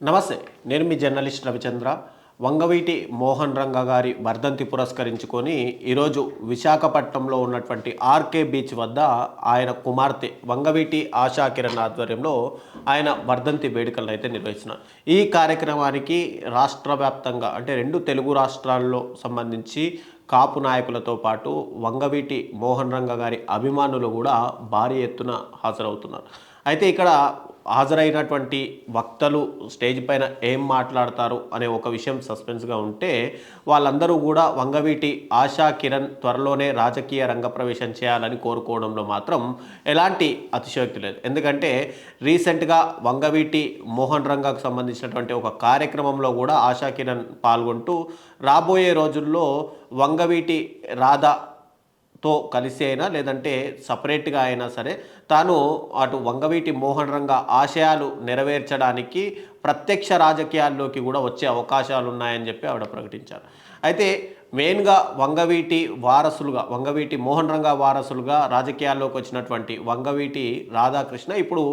నమస్తే. నేను మీ జర్నలిస్ట్ రవిచంద్ర. వంగవీటి మోహన్ రంగ గారి వర్ధంతి పురస్కరించుకొని ఈరోజు విశాఖపట్నంలో ఉన్నటువంటి ఆర్కే బీచ్ వద్ద ఆయన కుమార్తె వంగవీటి ఆశా కిరణ్ ఆధ్వర్యంలో ఆయన వర్ధంతి వేడుకలను అయితే నిర్వహిస్తున్నారు. ఈ కార్యక్రమానికి రాష్ట్ర వ్యాప్తంగా అంటే 2 తెలుగు రాష్ట్రాల్లో సంబంధించి కాపు నాయకులతో పాటు వంగవీటి మోహన్ రంగ గారి అభిమానులు కూడా భారీ ఎత్తున హాజరవుతున్నారు. అయితే ఇక్కడ హాజరైనటువంటి వక్తలు స్టేజ్ పైన ఏం మాట్లాడతారు అనే ఒక విషయం సస్పెన్స్గా ఉంటే, వాళ్ళందరూ కూడా వంగవీటి ఆశా కిరణ్ త్వరలోనే రాజకీయ రంగప్రవేశం చేయాలని కోరుకోవడంలో మాత్రం ఎలాంటి అతిశయోక్తి లేదు. ఎందుకంటే రీసెంట్గా వంగవీటి మోహన్ రంగకు సంబంధించినటువంటి ఒక కార్యక్రమంలో కూడా ఆశా కిరణ్ పాల్గొంటూ రాబోయే రోజుల్లో వంగవీటి రాధ తో కలిసి అయినా లేదంటే సపరేట్గా అయినా సరే తాను అటు వంగవీటి మోహన్ రంగ ఆశయాలు నెరవేర్చడానికి ప్రత్యక్ష రాజకీయాల్లోకి కూడా వచ్చే అవకాశాలు ఉన్నాయని చెప్పి ఆవిడ ప్రకటించారు. అయితే మెయిన్గా వంగవీటి వారసులుగా వంగవీటి మోహన్ రంగ వారసులుగా రాజకీయాల్లోకి వచ్చినటువంటి వంగవీటి రాధాకృష్ణ ఇప్పుడు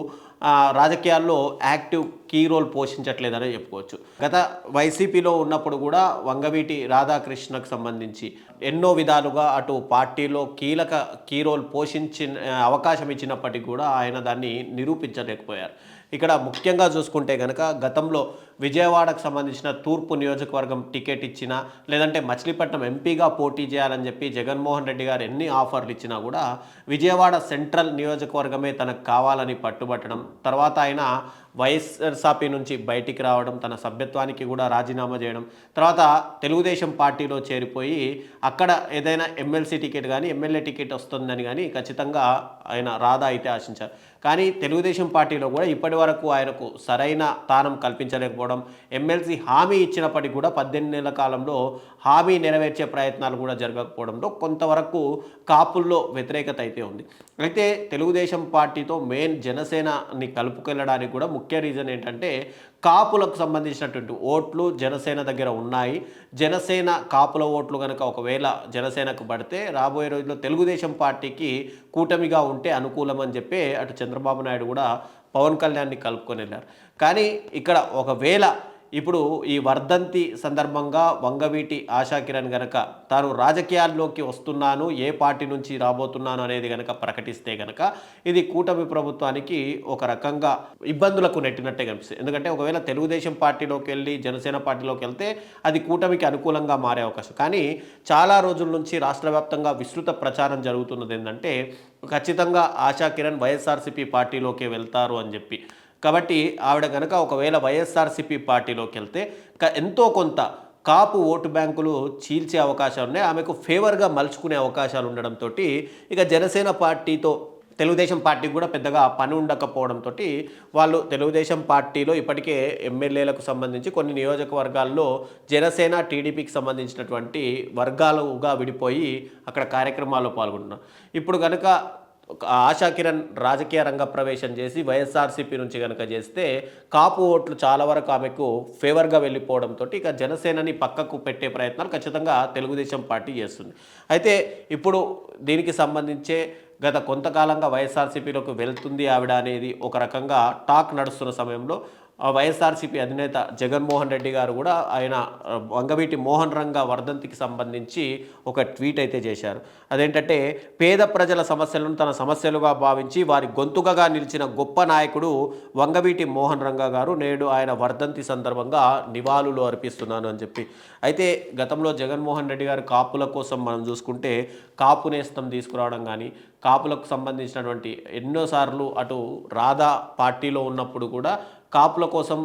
రాజకీయాల్లో యాక్టివ్ కీ రోల్ పోషించట్లేదని చెప్పుకోవచ్చు. గత వైసీపీలో ఉన్నప్పుడు కూడా వంగవీటి రాధాకృష్ణకు సంబంధించి ఎన్నో విధాలుగా అటు పార్టీలో కీలక కీ రోల్ పోషించిన అవకాశం ఇచ్చినప్పటికీ కూడా ఆయన దాన్ని నిరూపించలేకపోయారు. ఇక్కడ ముఖ్యంగా చూసుకుంటే కనుక గతంలో విజయవాడకు సంబంధించిన తూర్పు నియోజకవర్గం టికెట్ ఇచ్చినా లేదంటే మచిలీపట్నం ఎంపీగా పోటీ చేయాలని చెప్పి జగన్మోహన్ రెడ్డి గారు ఎన్ని ఆఫర్లు ఇచ్చినా కూడా విజయవాడ సెంట్రల్ నియోజకవర్గమే తనకు కావాలని పట్టుబట్టడం, తర్వాత ఆయన వైఎస్ఆర్సీపీ నుంచి బయటికి రావడం, తన సభ్యత్వానికి కూడా రాజీనామా చేయడం, తర్వాత తెలుగుదేశం పార్టీలో చేరిపోయి అక్కడ ఏదైనా ఎమ్మెల్సీ టికెట్ కానీ ఎమ్మెల్యే టికెట్ వస్తుందని కానీ ఖచ్చితంగా ఆయన రాధా అయితే ఆశించారు. కానీ తెలుగుదేశం పార్టీలో కూడా ఇప్పటి వరకు ఆయనకు సరైన స్థానం కల్పించలేకపోవడం, ఎమ్మెల్సీ హామీ ఇచ్చినప్పటికీ కూడా 18 నెలల కాలంలో హామీ నెరవేర్చే ప్రయత్నాలు కూడా జరగకపోవడంలో కొంతవరకు కాపుల్లో వ్యతిరేకత అయితే ఉంది. అయితే తెలుగుదేశం పార్టీతో మెయిన్ జనసేనని కలుపుకెళ్ళడానికి కూడా ముఖ్య రీజన్ ఏంటంటే కాపులకు సంబంధించినటువంటి ఓట్లు జనసేన దగ్గర ఉన్నాయి. జనసేన కాపుల ఓట్లు కనుక ఒకవేళ జనసేనకు పడితే రాబోయే రోజుల్లో తెలుగుదేశం పార్టీకి కూటమిగా ఉంటే అనుకూలం అని చెప్పి అటు చంద్రబాబు నాయుడు కూడా పవన్ కళ్యాణ్ని కలుపుకొని వెళ్ళారు. కానీ ఇక్కడ ఒకవేళ ఇప్పుడు ఈ వర్ధంతి సందర్భంగా వంగవీటి ఆశా కిరణ్ గనక తాను రాజకీయాల్లోకి వస్తున్నాను, ఏ పార్టీ నుంచి రాబోతున్నాను అనేది గనక ప్రకటిస్తే గనక ఇది కూటమి ప్రభుత్వానికి ఒక రకంగా ఇబ్బందులకు నెట్టినట్టే కనిపిస్తుంది. ఎందుకంటే ఒకవేళ తెలుగుదేశం పార్టీలోకి వెళ్ళి జనసేన పార్టీలోకి వెళ్తే అది కూటమికి అనుకూలంగా మారే అవకాశం. కానీ చాలా రోజుల నుంచి రాష్ట్ర వ్యాప్తంగా విస్తృత ప్రచారం జరుగుతున్నది ఏంటంటే ఖచ్చితంగా ఆశా కిరణ్ వైఎస్ఆర్సీపీ పార్టీలోకి వెళ్తారు అని చెప్పి. కాబట్టి ఆవిడ కనుక ఒకవేళ వైఎస్ఆర్సీపీ పార్టీలోకి వెళ్తే ఎంతో కొంత కాపు ఓటు బ్యాంకులు చీల్చే అవకాశాలు ఉన్నాయి, ఆమెకు ఫేవర్గా మలుచుకునే అవకాశాలు ఉండడంతో ఇక జనసేన పార్టీతో తెలుగుదేశం పార్టీకి కూడా పెద్దగా పని ఉండకపోవడంతో వాళ్ళు తెలుగుదేశం పార్టీలో ఇప్పటికే ఎమ్మెల్యేలకు సంబంధించి కొన్ని నియోజకవర్గాల్లో జనసేన టీడీపీకి సంబంధించినటువంటి వర్గాలుగా విడిపోయి అక్కడ కార్యక్రమాల్లో పాల్గొంటున్నారు. ఇప్పుడు కనుక ఆశా కిరణ్ రాజకీయ రంగ ప్రవేశం చేసి వైఎస్ఆర్సీపీ నుంచి కనుక చేస్తే కాపు ఓట్లు చాలా వరకు ఆమెకు ఫేవర్గా వెళ్ళిపోవడంతో ఇక జనసేనని పక్కకు పెట్టే ప్రయత్నాలు ఖచ్చితంగా తెలుగుదేశం పార్టీ చేస్తుంది. అయితే ఇప్పుడు దీనికి సంబంధించే గత కొంతకాలంగా వైఎస్ఆర్సీపీలోకి వెళ్తుంది ఆవిడ అనేది ఒక రకంగా టాక్ నడుస్తున్న సమయంలో వైఎస్ఆర్సీపీ అధినేత జగన్మోహన్ రెడ్డి గారు కూడా ఆయన వంగవీటి మోహన్ రంగ వర్ధంతికి సంబంధించి ఒక ట్వీట్ అయితే చేశారు. అదేంటంటే పేద ప్రజల సమస్యలను తన సమస్యలుగా భావించి వారి గొంతుకగా నిలిచిన గొప్ప నాయకుడు వంగవీటి మోహన్ రంగ గారు, నేడు ఆయన వర్ధంతి సందర్భంగా నివాళులు అర్పిస్తున్నాను అని చెప్పి. అయితే గతంలో జగన్మోహన్ రెడ్డి గారు కాపుల కోసం మనం చూసుకుంటే కాపు నేస్తం తీసుకురావడం కానీ కాపులకు సంబంధించినటువంటి ఎన్నోసార్లు అటు రాధా పార్టీలో ఉన్నప్పుడు కూడా కాపుల కోసం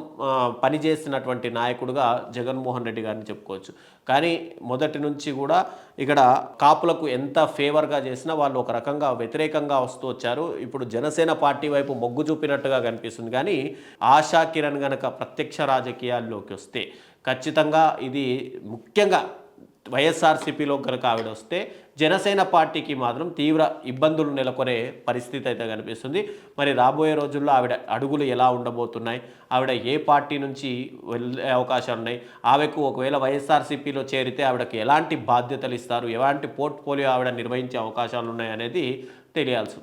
పనిచేస్తున్నటువంటి నాయకుడుగా జగన్మోహన్ రెడ్డి గారిని చెప్పుకోవచ్చు. కానీ మొదటి నుంచి కూడా ఇక్కడ కాపులకు ఎంత ఫేవర్గా చేసినా వాళ్ళు ఒక రకంగా వ్యతిరేకంగా వస్తూ వచ్చారు. ఇప్పుడు జనసేన పార్టీ వైపు మొగ్గు చూపినట్టుగా కనిపిస్తుంది. కానీ ఆశా కిరణ్ గనక ప్రత్యక్ష రాజకీయాల్లోకి వస్తే ఖచ్చితంగా ఇది ముఖ్యంగా వైఎస్ఆర్సీపీలో కనుక ఆవిడ వస్తే జనసేన పార్టీకి మాత్రం తీవ్ర ఇబ్బందులు నెలకొనే పరిస్థితి అయితే కనిపిస్తుంది. మరి రాబోయే రోజుల్లో ఆవిడ అడుగులు ఎలా ఉండబోతున్నాయి, ఆవిడ ఏ పార్టీ నుంచి వెళ్ళే అవకాశాలు ఉన్నాయి, ఆమెకు ఒకవేళ వైఎస్ఆర్సీపీలో చేరితే ఆవిడకి ఎలాంటి బాధ్యతలు ఇస్తారు, ఎలాంటి పోర్ట్ఫోలియో ఆవిడ నిర్వహించే అవకాశాలు ఉన్నాయి అనేది తెలియాల్సి